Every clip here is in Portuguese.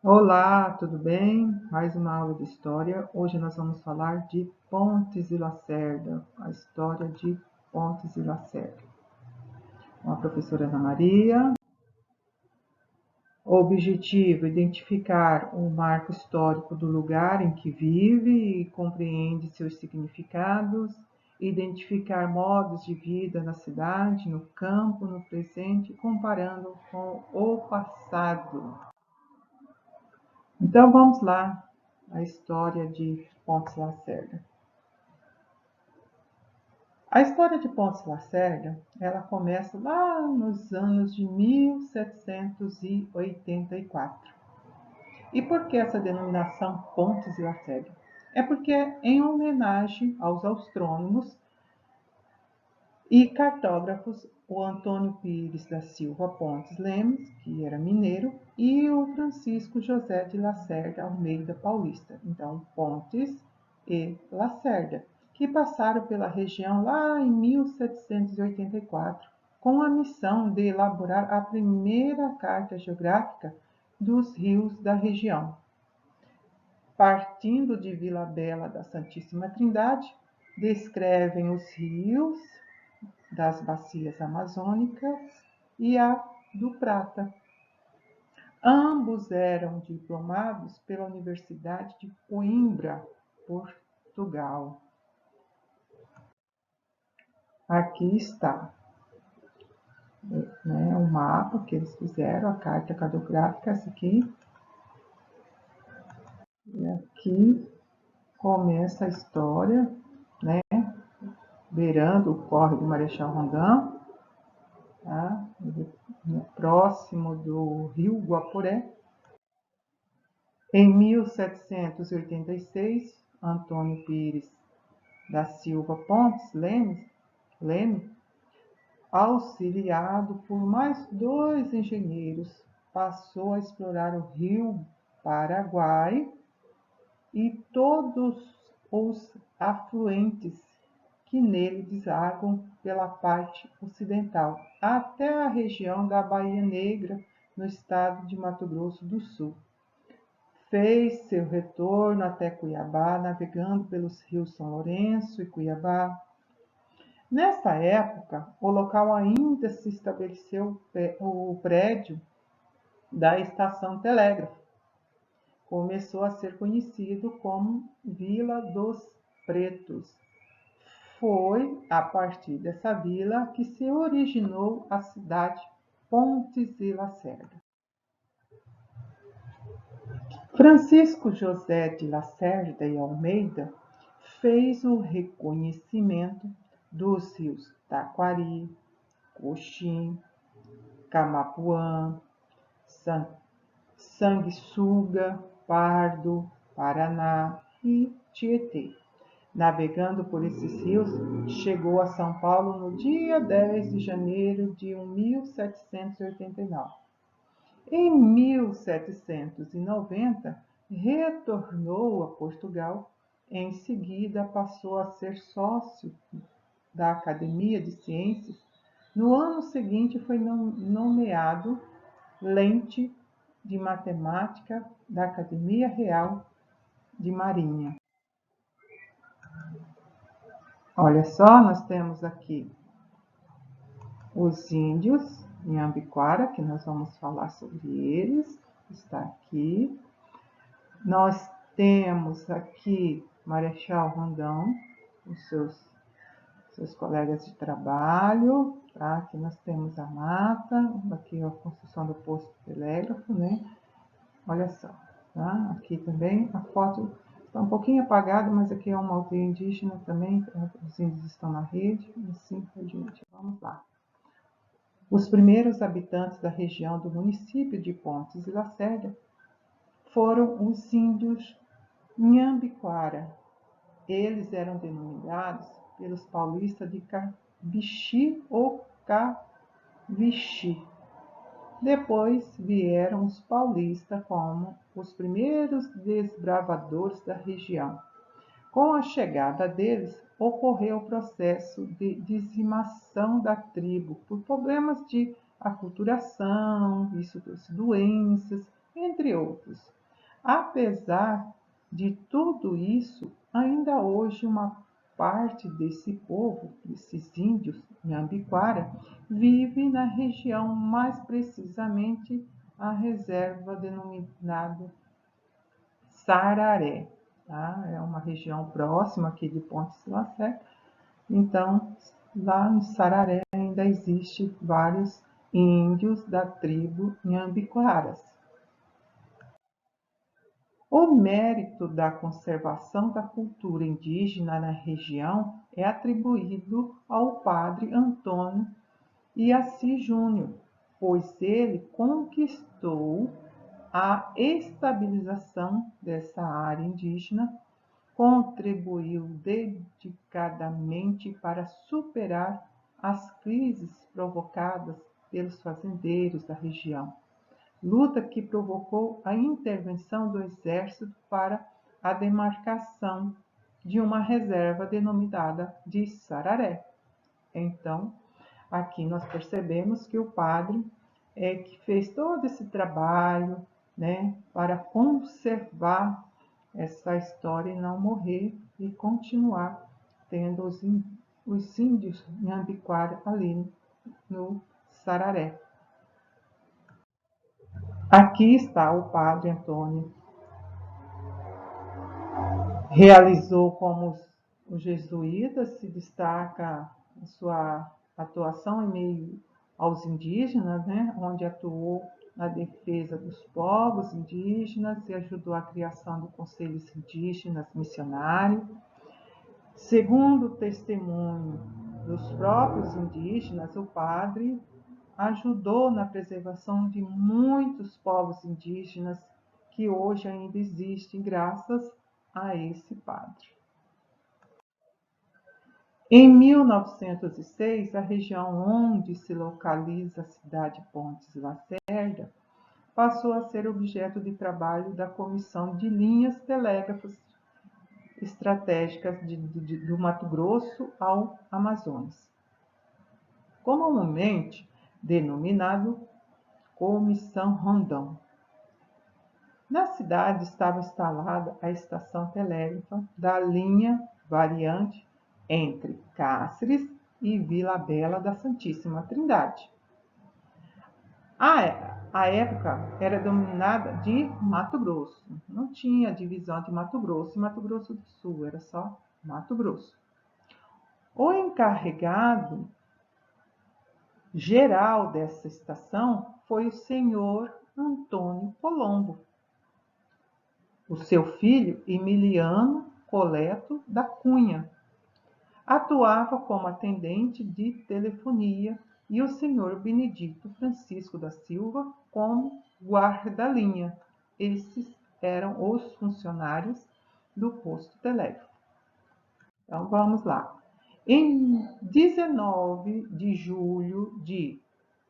Olá, tudo bem? Mais uma aula de história. Hoje nós vamos falar de Pontes e Lacerda, a história de Pontes e Lacerda. Com a professora Ana Maria. O objetivo: identificar o marco histórico do lugar em que vive e compreende seus significados, identificar modos de vida na cidade, no campo, no presente, comparando com o passado. Então vamos lá, a história de Pontes Lacerda. A história de Pontes Lacerda, ela começa lá nos anos de 1784. E por que essa denominação Pontes e Lacerda? É porque é em homenagem aos astrônomos e cartógrafos, o Antônio Pires da Silva Pontes Lemes, que era mineiro, e o Francisco José de Lacerda Almeida Paulista. Então, Pontes e Lacerda, que passaram pela região lá em 1784, com a missão de elaborar a primeira carta geográfica dos rios da região. Partindo de Vila Bela da Santíssima Trindade, descrevem os rios das bacias amazônicas e a do Prata. Ambos eram diplomados pela Universidade de Coimbra, Portugal. Aqui está, o mapa que eles fizeram, a carta cartográfica, essa aqui. E aqui começa a história, beirando o córrego Marechal Rondon, tá? Próximo do rio Guaporé. Em 1786, Antônio Pires da Silva Pontes Leme, auxiliado por mais 2 engenheiros, passou a explorar o rio Paraguai e todos os afluentes que nele desagam pela parte ocidental, até a região da Bahia Negra, no estado de Mato Grosso do Sul. Fez seu retorno até Cuiabá, navegando pelos rios São Lourenço e Cuiabá. Nessa época, o local ainda se estabeleceu o prédio da estação telégrafo. Começou a ser conhecido como Vila dos Pretos. Foi a partir dessa vila que se originou a cidade Pontes e Lacerda. Francisco José de Lacerda e Almeida fez o reconhecimento dos rios Taquari, Coxim, Camapuã, Sanguessuga, Pardo, Paraná e Tietê. Navegando por esses rios, chegou a São Paulo no dia 10 de janeiro de 1789. Em 1790, retornou a Portugal. Em seguida, passou a ser sócio da Academia de Ciências. No ano seguinte, foi nomeado lente de matemática da Academia Real de Marinha. Olha só, nós temos aqui os índios Inhambiquara, que nós vamos falar sobre eles, está aqui. Nós temos aqui Marechal Rondon, os seus colegas de trabalho, tá? Aqui nós temos a mata, aqui a construção do posto de telégrafo, Olha só, tá? Aqui também a foto está um pouquinho apagada, mas aqui é uma aldeia indígena também, os índios estão na rede, e assim por diante. Vamos lá. Os primeiros habitantes da região do município de Pontes e Lacerda foram os índios Inhambiquara. Eles eram denominados pelos paulistas de Cabixi ou Cavixi. Depois vieram os paulistas como os primeiros desbravadores da região. Com a chegada deles, ocorreu o processo de dizimação da tribo por problemas de aculturação, isso trouxe doenças, entre outros. Apesar de tudo isso, ainda hoje uma parte desse povo, desses índios Nhambiquara, vive na região, mais precisamente a reserva denominada Sararé. Tá? É uma região próxima aqui de Pontes Lacerda. Então, lá em Sararé ainda existe vários índios da tribo Nhambiquaras. O mérito da conservação da cultura indígena na região é atribuído ao padre Antônio Iaci Júnior, pois ele conquistou a estabilização dessa área indígena, contribuiu dedicadamente para superar as crises provocadas pelos fazendeiros da região, luta que provocou a intervenção do exército para a demarcação de uma reserva denominada de Sararé. Então, aqui nós percebemos que o padre que fez todo esse trabalho, né, para conservar essa história e não morrer e continuar tendo os índios Nhambiquara ali no Sararé. Aqui está o padre Antônio. Realizou como os jesuítas, se destaca a sua atuação em meio aos indígenas, né, onde atuou na defesa dos povos indígenas e ajudou a criação de conselhos indígenas missionários. Segundo o testemunho dos próprios indígenas, o padre ajudou na preservação de muitos povos indígenas que hoje ainda existem graças a esse padre. Em 1906, a região onde se localiza a cidade de Pontes Lacerda passou a ser objeto de trabalho da Comissão de Linhas Telégrafas Estratégicas do Mato Grosso ao Amazonas, comumente denominado Comissão Rondão. Na cidade estava instalada a estação telégrafa da linha variante entre Cáceres e Vila Bela da Santíssima Trindade. A época era denominada de Mato Grosso. Não tinha divisão de Mato Grosso e Mato Grosso do Sul, era só Mato Grosso. O encarregado geral dessa estação foi o senhor Antônio Colombo. O seu filho, Emiliano Coleto da Cunha, atuava como atendente de telefonia e o senhor Benedito Francisco da Silva como guarda-linha. Esses eram os funcionários do posto telégrafo. Então, vamos lá. Em 19 de julho de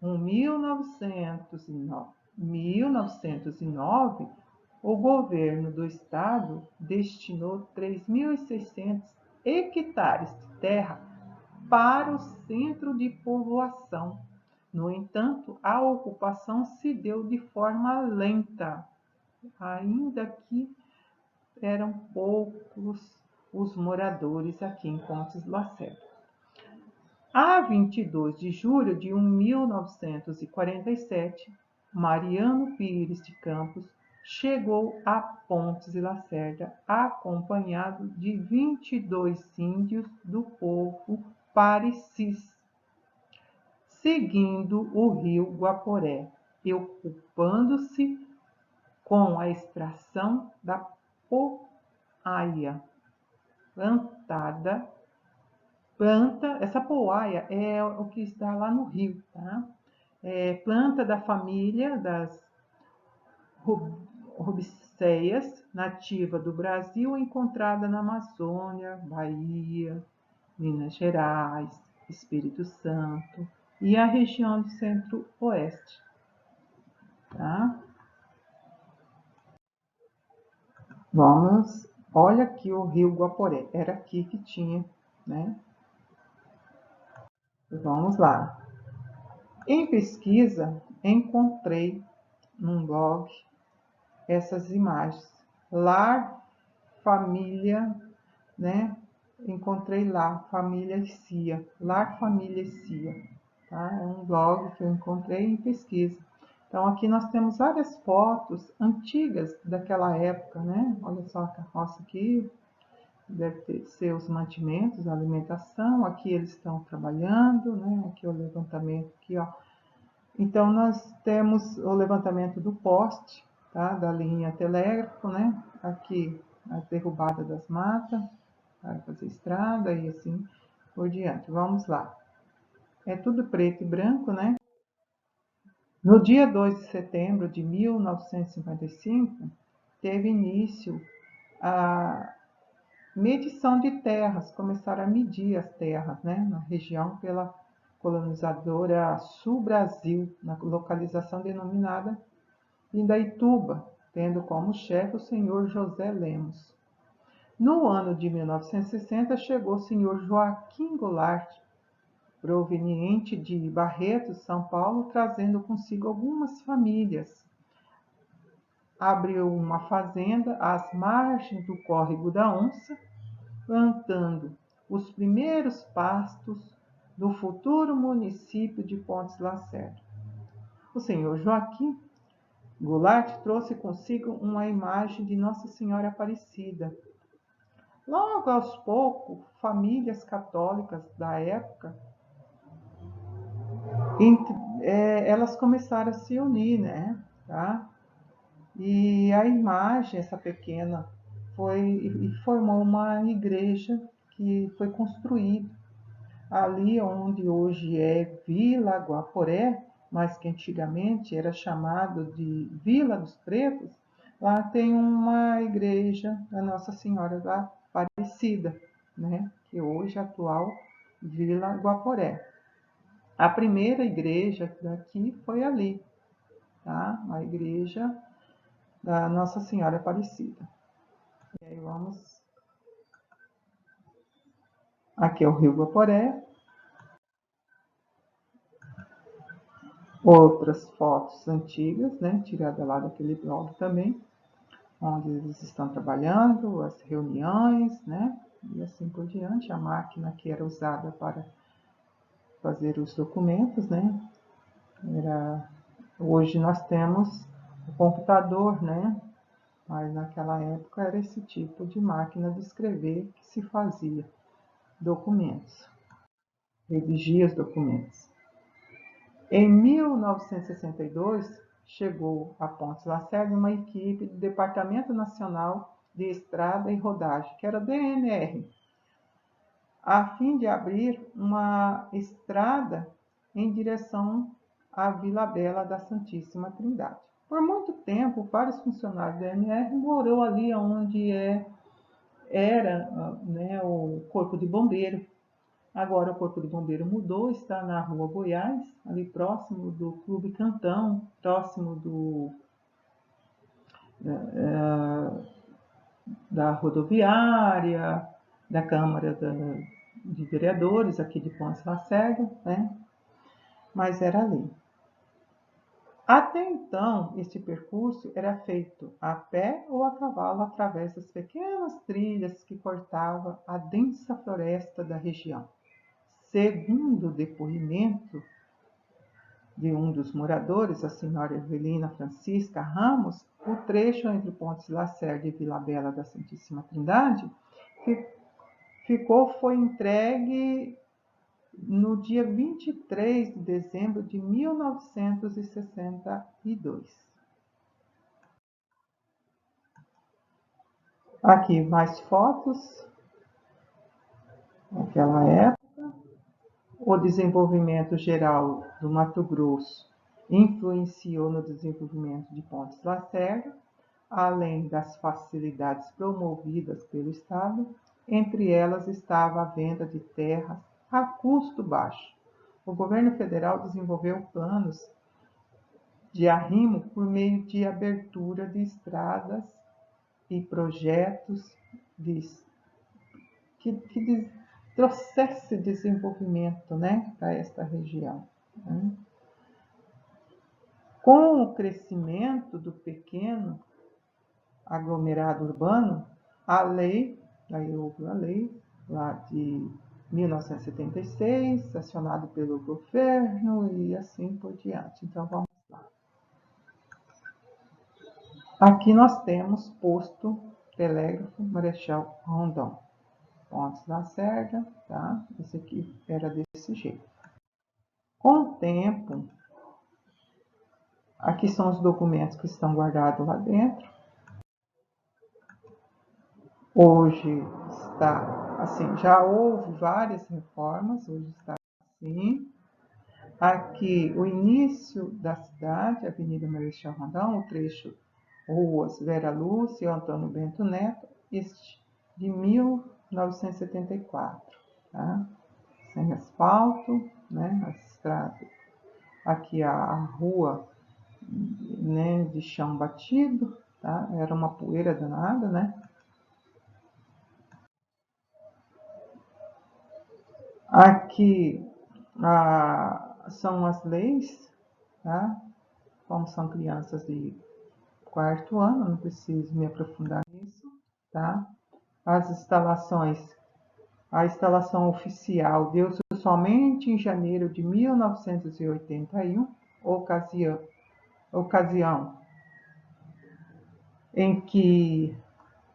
1909, o governo do estado destinou 3.600 hectares de terra para o centro de povoação. No entanto, a ocupação se deu de forma lenta, ainda que eram poucos os moradores aqui em Pontes Lacerda. A 22 de julho de 1947, Mariano Pires de Campos chegou a Pontes Lacerda acompanhado de 22 índios do povo Parecis, seguindo o rio Guaporé e ocupando-se com a extração da poaia essa poaia é o que está lá no rio, tá? Planta da família das rubiceias, nativa do Brasil, encontrada na Amazônia, Bahia, Minas Gerais, Espírito Santo e a região do Centro-Oeste. Tá? Olha aqui o rio Guaporé, era aqui que tinha, né? Vamos lá. Em pesquisa, encontrei num blog essas imagens. Lar, família, né? Encontrei lá, família Cia, Lar Família Cia, tá? É um blog que eu encontrei em pesquisa. Então aqui nós temos várias fotos antigas daquela época, né? Olha só a carroça aqui, deve ser os mantimentos, a alimentação. Aqui eles estão trabalhando, né? Aqui o levantamento aqui, ó. Então nós temos o levantamento do poste, tá? Da linha telégrafo, né? Aqui a derrubada das matas para fazer estrada e assim por diante. Vamos lá. É tudo preto e branco, né? No dia 2 de setembro de 1955, teve início a medição de terras, começaram a medir as terras, né, na região pela colonizadora Sul Brasil, na localização denominada Indaituba, tendo como chefe o senhor José Lemos. No ano de 1960, chegou o senhor Joaquim Goulart, proveniente de Barretos, São Paulo, trazendo consigo algumas famílias. Abriu uma fazenda às margens do córrego da Onça, plantando os primeiros pastos do futuro município de Pontes Lacerda. O senhor Joaquim Goulart trouxe consigo uma imagem de Nossa Senhora Aparecida. Logo aos poucos, famílias católicas da época, elas começaram a se unir, né? Tá? E a imagem, essa pequena, formou uma igreja que foi construída ali onde hoje é Vila Guaporé, mas que antigamente era chamado de Vila dos Pretos. Lá tem uma igreja da Nossa Senhora da Aparecida, né? Que hoje é a atual Vila Guaporé. A primeira igreja daqui foi ali, tá? A igreja da Nossa Senhora Aparecida. E aí vamos. Aqui é o Rio Guaporé. Outras fotos antigas, né? Tiradas lá daquele blog também, onde eles estão trabalhando, as reuniões, né? E assim por diante. A máquina que era usada para fazer os documentos, né? Hoje nós temos o computador, né? Mas naquela época era esse tipo de máquina de escrever que se fazia documentos, redigia os documentos. Em 1962, chegou a Pontes Lacerda uma equipe do Departamento Nacional de Estrada e Rodagem, que era o DNR, a fim de abrir uma estrada em direção à Vila Bela da Santíssima Trindade. Por muito tempo, vários funcionários do DNR morou ali onde era, né, o Corpo de Bombeiro. Agora o Corpo de Bombeiro mudou, está na Rua Goiás, ali próximo do Clube Cantão, próximo da rodoviária, da Câmara de Vereadores aqui de Pontes Lacerda, né? Mas era ali. Até então, este percurso era feito a pé ou a cavalo através das pequenas trilhas que cortavam a densa floresta da região. Segundo o depoimento de um dos moradores, a senhora Evelina Francisca Ramos, o trecho entre Pontes Lacerda e Vila Bela da Santíssima Trindade foi entregue no dia 23 de dezembro de 1962. Aqui mais fotos daquela época. O desenvolvimento geral do Mato Grosso influenciou no desenvolvimento de Pontes Lacerda, além das facilidades promovidas pelo Estado. Entre elas estava a venda de terras a custo baixo. O governo federal desenvolveu planos de arrimo por meio de abertura de estradas e projetos que trouxesse desenvolvimento, né, para esta região. Né? Com o crescimento do pequeno aglomerado urbano, a lei, daí houve a lei lá de 1976, acionado pelo governo e assim por diante. Então, vamos lá. Aqui nós temos posto telégrafo Marechal Rondon. Pontes Lacerda, tá? Esse aqui era desse jeito. Com o tempo, aqui são os documentos que estão guardados lá dentro. Hoje está assim, já houve várias reformas, hoje está assim. Aqui o início da cidade, Avenida Marechal Rondon, o trecho Ruas Vera Lúcia e Antônio Bento Neto, este de 1974, tá? Sem asfalto, né? As estradas. Aqui a rua, né, de chão batido, tá? Era uma poeira danada, né? Aqui são as leis, tá? Como são crianças de quarto ano, não preciso me aprofundar nisso, tá? As instalações, a instalação oficial deu-se somente em janeiro de 1981, ocasião em que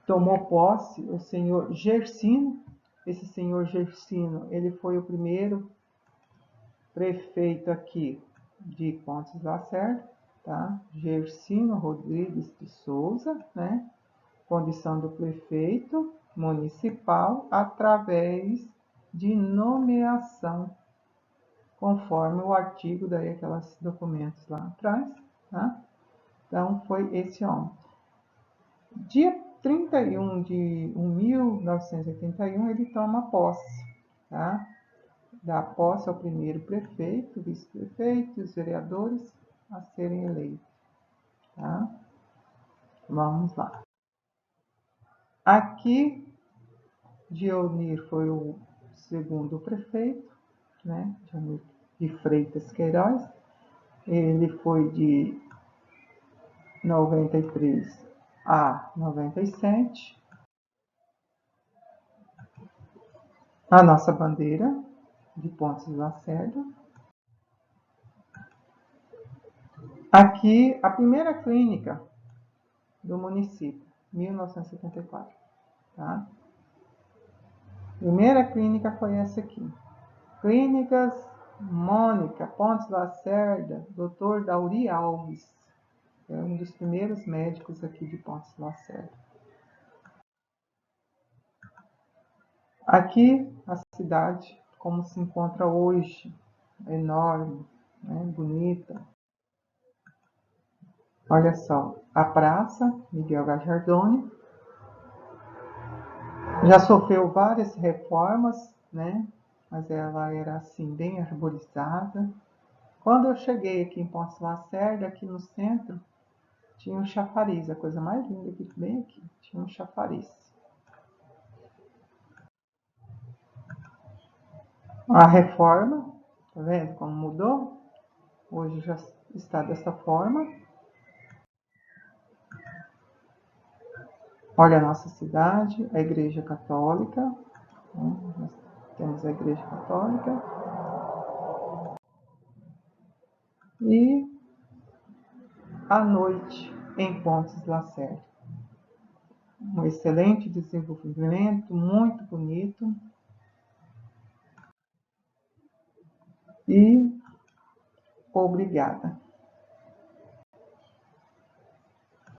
tomou posse o senhor Gersino. Esse senhor Gersino, ele foi o primeiro prefeito aqui de Pontes Lacerda, tá? Gersino Rodrigues de Souza, né? Condição do prefeito municipal através de nomeação, conforme o artigo daí, aqueles documentos lá atrás, tá? Então, foi esse homem. Dia 31 de 1981, ele toma posse, tá? Dá posse ao primeiro prefeito, vice-prefeito e os vereadores a serem eleitos, tá? Vamos lá. Aqui, Dionir foi o segundo prefeito, né? Dionir de Freitas Queiroz. Ele foi de 93 a 97. A nossa bandeira de Pontes Lacerda. Aqui, a primeira clínica do município, 1974, tá? Primeira clínica foi essa aqui. Clínicas Mônica, Pontes Lacerda, Dr. Dauri Alves. É um dos primeiros médicos aqui de Pontes Lacerda. Aqui, a cidade, como se encontra hoje, enorme, né, bonita. Olha só, a praça Miguel Gajardoni já sofreu várias reformas, né? Mas ela era assim, bem arborizada. Quando eu cheguei aqui em Pontes Lacerda, aqui no centro, tinha um chafariz, a coisa mais linda que bem aqui, tinha um chafariz. A reforma, tá vendo como mudou? Hoje já está dessa forma. Olha a nossa cidade, a Igreja Católica. Nós temos a Igreja Católica. E a noite em Pontes Lacerda. Um excelente desenvolvimento, muito bonito. E obrigada.